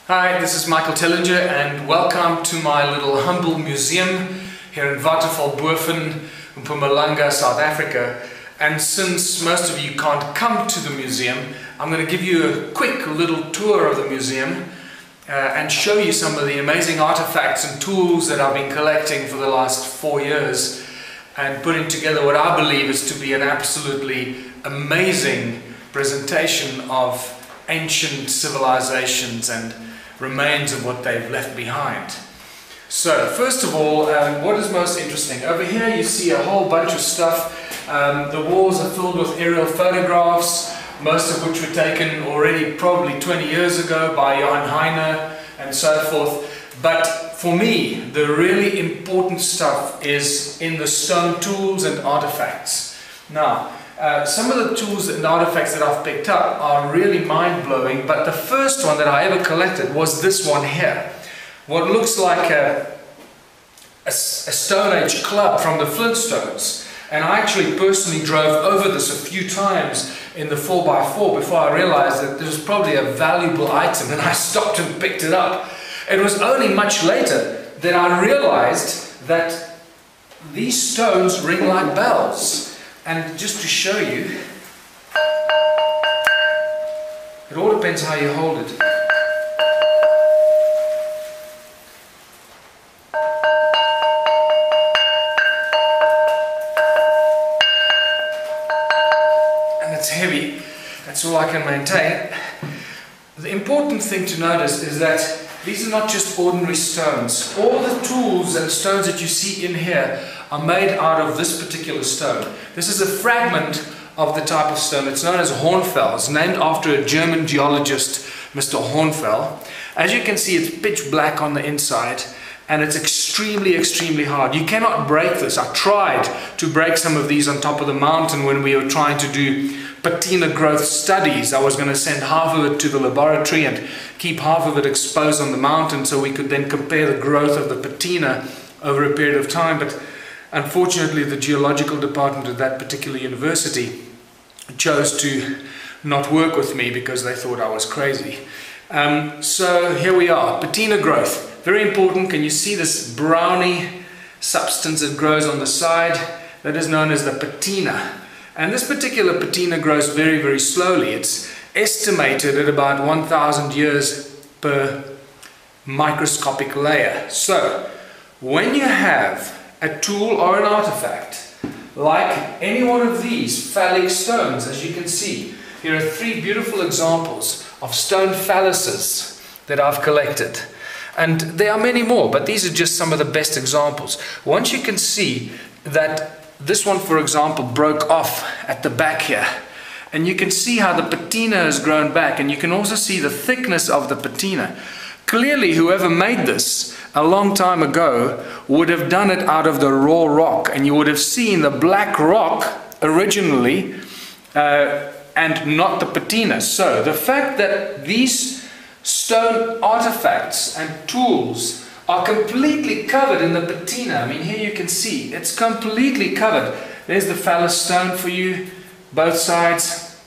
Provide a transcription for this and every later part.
Hi, this is Michael Tellinger and welcome to my little humble museum here in UBUNTU For, Mpumalanga, South Africa. And since most of you can't come to the museum, I'm going to give you a quick little tour of the museum and show you some of the amazing artifacts and tools that I've been collecting for the last 4 years and putting together what I believe is to be an absolutely amazing presentation of ancient civilizations and remains of what they've left behind. So first of all, what is most interesting? Over here you see a whole bunch of stuff. The walls are filled with aerial photographs, most of which were taken already probably 20 years ago by Johann Heine and so forth. But for me, the really important stuff is in the stone tools and artifacts. Now, some of the tools and artifacts that I've picked up are really mind-blowing, but the first one that I ever collected was this one here. What looks like a Stone Age club from the Flintstones. And I actually personally drove over this a few times in the 4x4 before I realized that this was probably a valuable item, and I stopped and picked it up. It was only much later that I realized that these stones ring like bells. And just to show you, it all depends how you hold it. And it's heavy, that's all I can maintain. The important thing to notice is that these are not just ordinary stones. All the tools and stones that you see in here are made out of this particular stone. This is a fragment of the type of stone. It's known as Hornfels. It's named after a German geologist, Mr. Hornfels. As you can see, it's pitch black on the inside and it's extremely hard. You cannot break this. I tried to break some of these on top of the mountain when we were trying to do patina growth studies. I was going to send half of it to the laboratory and keep half of it exposed on the mountain so we could then compare the growth of the patina over a period of time. But unfortunately, the geological department at that particular university chose to not work with me because they thought I was crazy. So here we are, patina growth. Very important. Can you see this browny substance that grows on the side? That is known as the patina. And this particular patina grows very slowly. It's estimated at about 1,000 years per microscopic layer. So when you have a tool or an artifact like any one of these phallic stones, as you can see, here are 3 beautiful examples of stone phalluses that I've collected. And there are many more, but these are just some of the best examples. Once you can see that this one, for example, broke off at the back here, and you can see how the patina has grown back, and you can also see the thickness of the patina. Clearly, whoever made this a long time ago would have done it out of the raw rock, and you would have seen the black rock originally and not the patina. So the fact that these stone artifacts and tools are completely covered in the patina. I mean, here you can see it's completely covered. There's the phallus stone for you, both sides.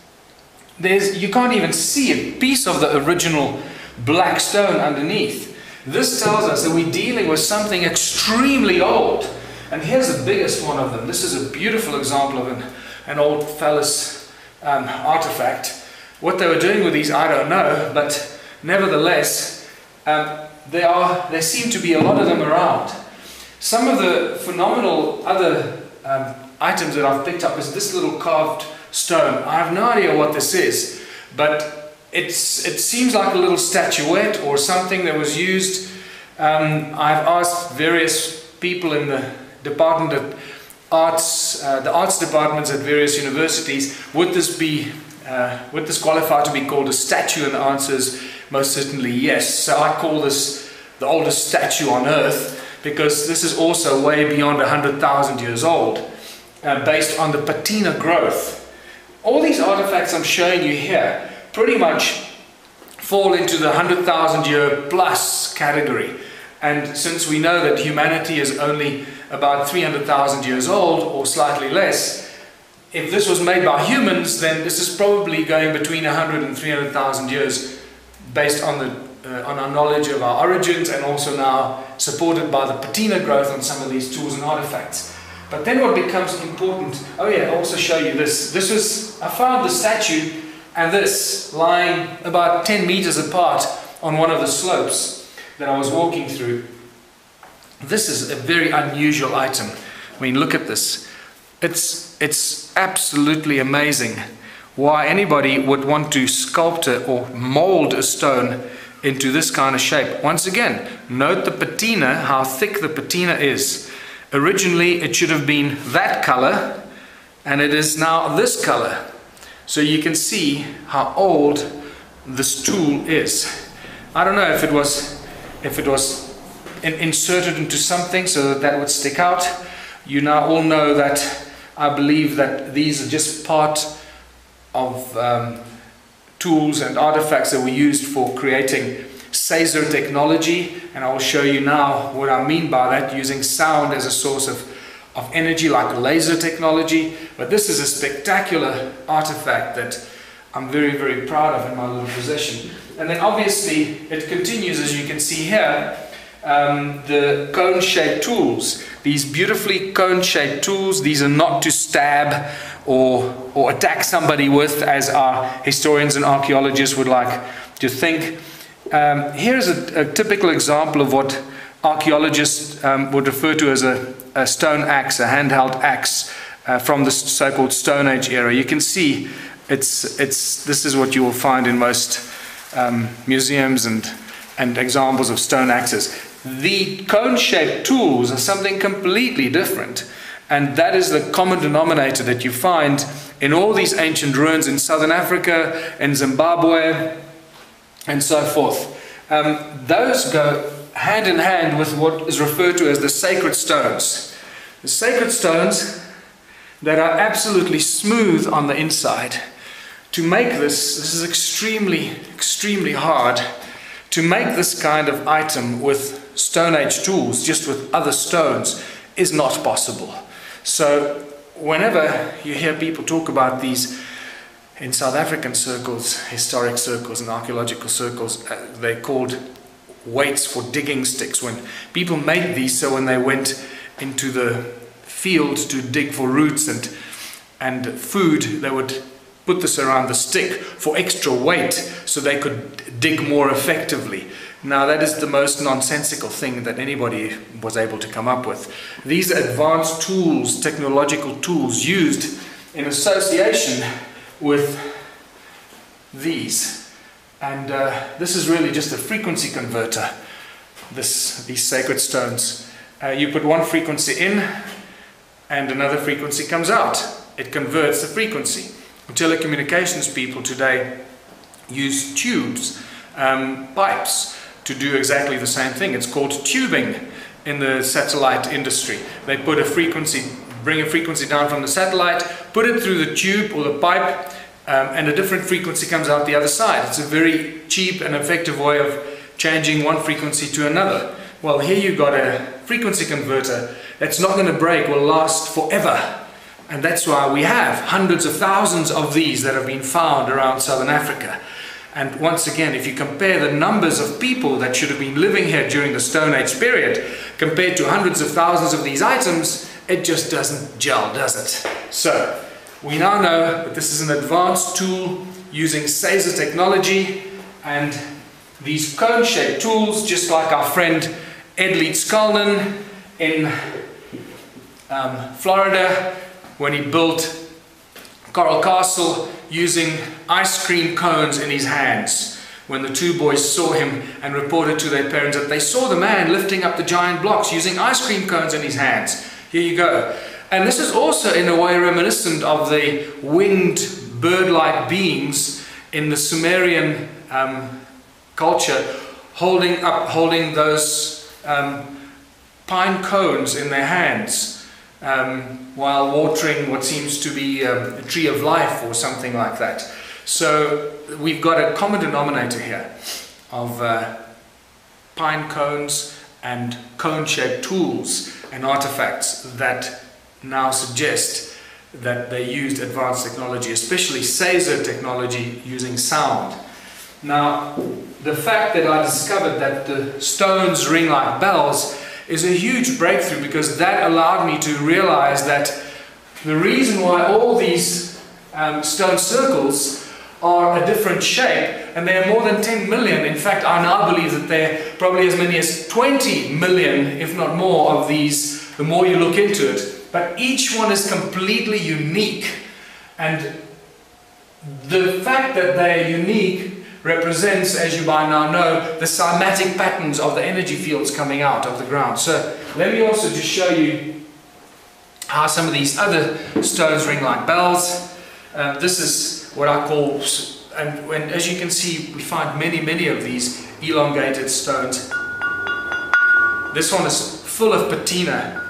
You can't even see a piece of the original black stone underneath. This tells us that we're dealing with something extremely old. And here's the biggest one of them. This is a beautiful example of an old phallus artifact. What they were doing with these, I don't know, but nevertheless, there seem to be a lot of them around. Some of the phenomenal other items that I've picked up is this little carved stone. I have no idea what this is, but it seems like a little statuette or something that was used. I've asked various people in the department of arts, the arts departments at various universities, would this qualify to be called a statue? And the answer is most certainly yes. So I call this the oldest statue on earth because this is also way beyond 100,000 years old, based on the patina growth. All these artifacts I'm showing you here pretty much fall into the 100,000 year plus category. And since we know that humanity is only about 300,000 years old or slightly less, if this was made by humans, then this is probably going between 100 and 300,000 years based on the on our knowledge of our origins, and also now supported by the patina growth on some of these tools and artifacts. But then what becomes important, oh yeah, I'll also show you this. This was, I found the statue and this lying about 10 meters apart on one of the slopes that I was walking through. This is a very unusual item. I mean, look at this. It's absolutely amazing why anybody would want to sculpt or mold a stone into this kind of shape. Once again, note the patina, how thick the patina is. Originally it should have been that color, and it is now this color. So you can see how old this tool is. I don't know if it was inserted into something so that that would stick out. You now all know that I believe that these are just part of tools and artifacts that were used for creating Caesar technology, and I will show you now what I mean by that, using sound as a source of energy, like laser technology. But this is a spectacular artifact that I'm very, very proud of in my little possession. And then obviously it continues, as you can see here, the cone-shaped tools. These beautifully cone-shaped tools, these are not to stab or attack somebody with, as our historians and archaeologists would like to think. Here's a typical example of what archaeologists would refer to as a stone axe, a handheld axe from the so-called Stone Age era. You can see this is what you will find in most museums and examples of stone axes. The cone-shaped tools are something completely different, and that is the common denominator that you find in all these ancient ruins in southern Africa, in Zimbabwe, and so forth. Those go hand in hand with what is referred to as the sacred stones. The sacred stones that are absolutely smooth on the inside. To make this is extremely, extremely hard. To make this kind of item with Stone Age tools, just with other stones, is not possible. So whenever you hear people talk about these in South African circles, historic circles and archaeological circles, they're called weights for digging sticks. When people made these, so when they went into the field to dig for roots and food, they would put this around the stick for extra weight so they could dig more effectively. Now that is the most nonsensical thing that anybody was able to come up with. These advanced tools, technological tools, used in association with these. And this is really just a frequency converter, these sacred stones. You put one frequency in and another frequency comes out. It converts the frequency. Telecommunications people today use tubes, pipes, to do exactly the same thing. It's called tubing in the satellite industry. They put a frequency, bring a frequency down from the satellite, put it through the tube or the pipe, and a different frequency comes out the other side. It's a very cheap and effective way of changing one frequency to another. Well, here you've got a frequency converter that's not going to break, will last forever. And that's why we have hundreds of thousands of these that have been found around southern Africa. And once again, if you compare the numbers of people that should have been living here during the Stone Age period compared to hundreds of thousands of these items, it just doesn't gel, does it? So we now know that this is an advanced tool using Caesar technology, and these cone-shaped tools, just like our friend Ed Leeds-Kalnin in Florida, when he built Coral Castle using ice cream cones in his hands. When the two boys saw him and reported to their parents that they saw the man lifting up the giant blocks using ice cream cones in his hands. Here you go. And this is also in a way reminiscent of the winged bird-like beings in the Sumerian culture, holding those pine cones in their hands while watering what seems to be a tree of life or something like that. So we've got a common denominator here of pine cones and cone-shaped tools and artifacts that now suggest that they used advanced technology, especially Caesar technology using sound. Now, the fact that I discovered that the stones ring like bells is a huge breakthrough, because that allowed me to realize that the reason why all these stone circles are a different shape, and there are more than 10 million. In fact, I now believe that there are probably as many as 20 million, if not more, of these, the more you look into it. But each one is completely unique, and the fact that they are unique represents, as you by now know, the cymatic patterns of the energy fields coming out of the ground. So let me also just show you how some of these other stones ring like bells. This is what I call, and as you can see, we find many of these elongated stones. This one is full of patina.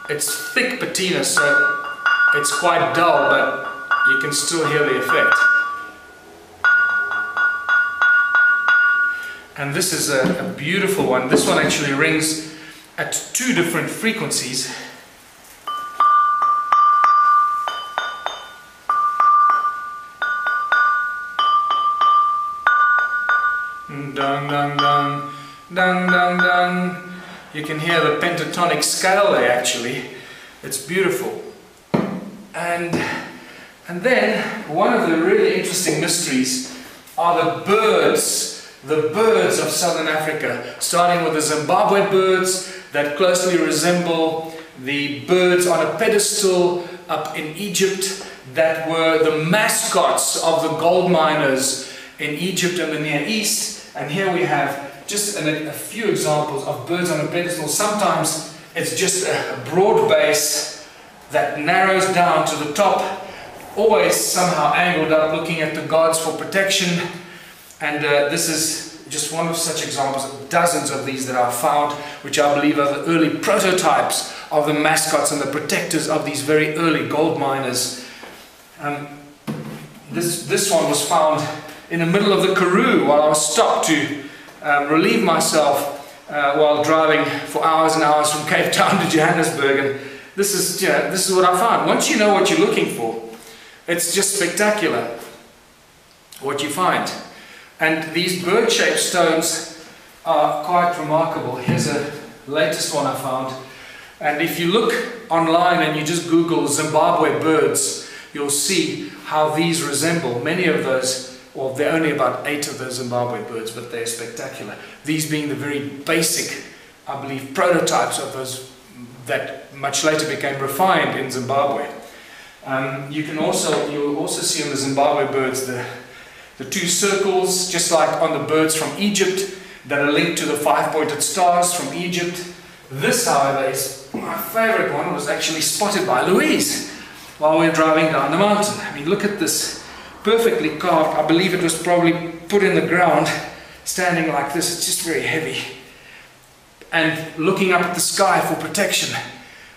It's thick patina, so it's quite dull, but you can still hear the effect. And this is a beautiful one. This one actually rings at 2 different frequencies. Dun dun dun, dun dun dun. You can hear the pentatonic scale there actually. It's beautiful. And then one of the really interesting mysteries are the birds of Southern Africa, starting with the Zimbabwe birds that closely resemble the birds on a pedestal up in Egypt that were the mascots of the gold miners in Egypt and the Near East. And here we have just a few examples of birds on a pedestal. Sometimes it's just a broad base that narrows down to the top, always somehow angled up, looking at the gods for protection. And this is just one of such examples, dozens of these that I've found, which I believe are the early prototypes of the mascots and the protectors of these very early gold miners. This one was found in the middle of the Karoo while I was stopped to relieve myself while driving for hours and hours from Cape Town to Johannesburg. And this is what I found. Once you know what you're looking for, it's just spectacular what you find. And these bird-shaped stones are quite remarkable. Here's a latest one I found. And if you look online and you just Google Zimbabwe birds, you'll see how these resemble many of those. Well, there are only about 8 of those Zimbabwe birds, but they're spectacular. These being the very basic, I believe, prototypes of those that much later became refined in Zimbabwe. You'll also see on the Zimbabwe birds the 2 circles, just like on the birds from Egypt that are linked to the 5-pointed stars from Egypt. This, however, is my favorite one. Was actually spotted by Louise while we were driving down the mountain. I mean, look at this. Perfectly carved. I believe it was probably put in the ground, standing like this. It's just very heavy. And looking up at the sky for protection.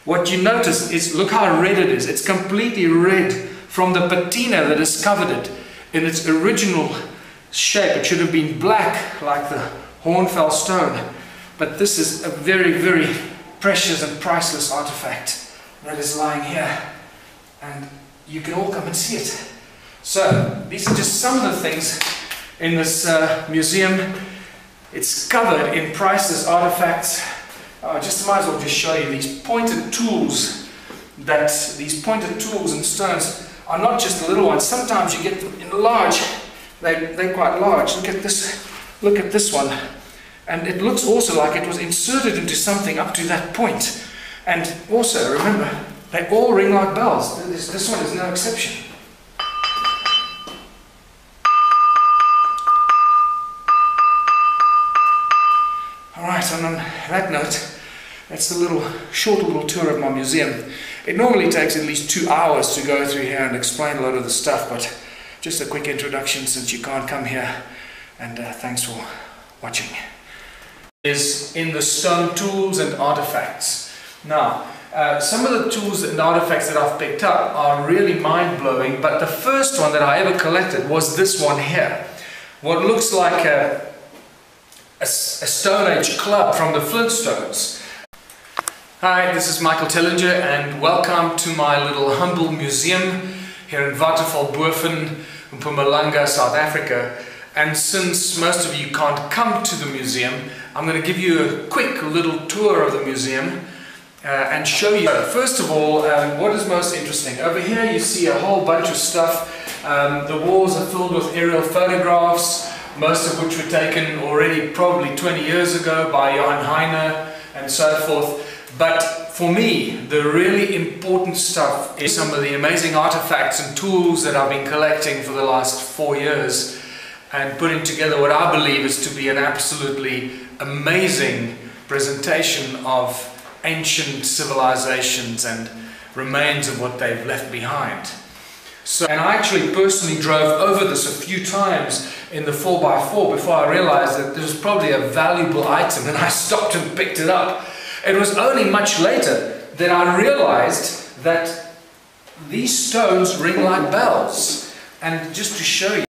What you notice is, look how red it is. It's completely red from the patina that has covered it in its original shape. It should have been black like the hornfell stone. But this is a very precious and priceless artifact that is lying here. And you can all come and see it. So, these are just some of the things in this museum. It's covered in priceless artifacts. Just might as well just show you these pointed tools. These pointed tools and stones are not just the little ones. Sometimes you get them in large. They're quite large. Look at this. Look at this one. And it looks also like it was inserted into something up to that point. And also, remember, they all ring like bells. This one is no exception. Alright, and on that note, that's a short little tour of my museum. It normally takes at least 2 hours to go through here and explain a lot of the stuff, but just a quick introduction since you can't come here, and thanks for watching. Is in the stone tools and artifacts. Now, some of the tools and artifacts that I've picked up are really mind-blowing, but the first one that I ever collected was this one here. What looks like a Stone Age club from the Flintstones. Hi, this is Michael Tellinger and welcome to my little humble museum here in Waterval-Boven, Mpumalanga, South Africa. And since most of you can't come to the museum, I'm going to give you a quick little tour of the museum and show you, first of all, what is most interesting. Over here you see a whole bunch of stuff. The walls are filled with aerial photographs, most of which were taken already probably 20 years ago by Johann Heine and so forth. But for me, the really important stuff is some of the amazing artifacts and tools that I've been collecting for the last 4 years and putting together what I believe is to be an absolutely amazing presentation of ancient civilizations and remains of what they've left behind. And I actually personally drove over this a few times in the 4x4 before I realized that this was probably a valuable item, and I stopped and picked it up. It was only much later that I realized that these stones ring like bells. And just to show you,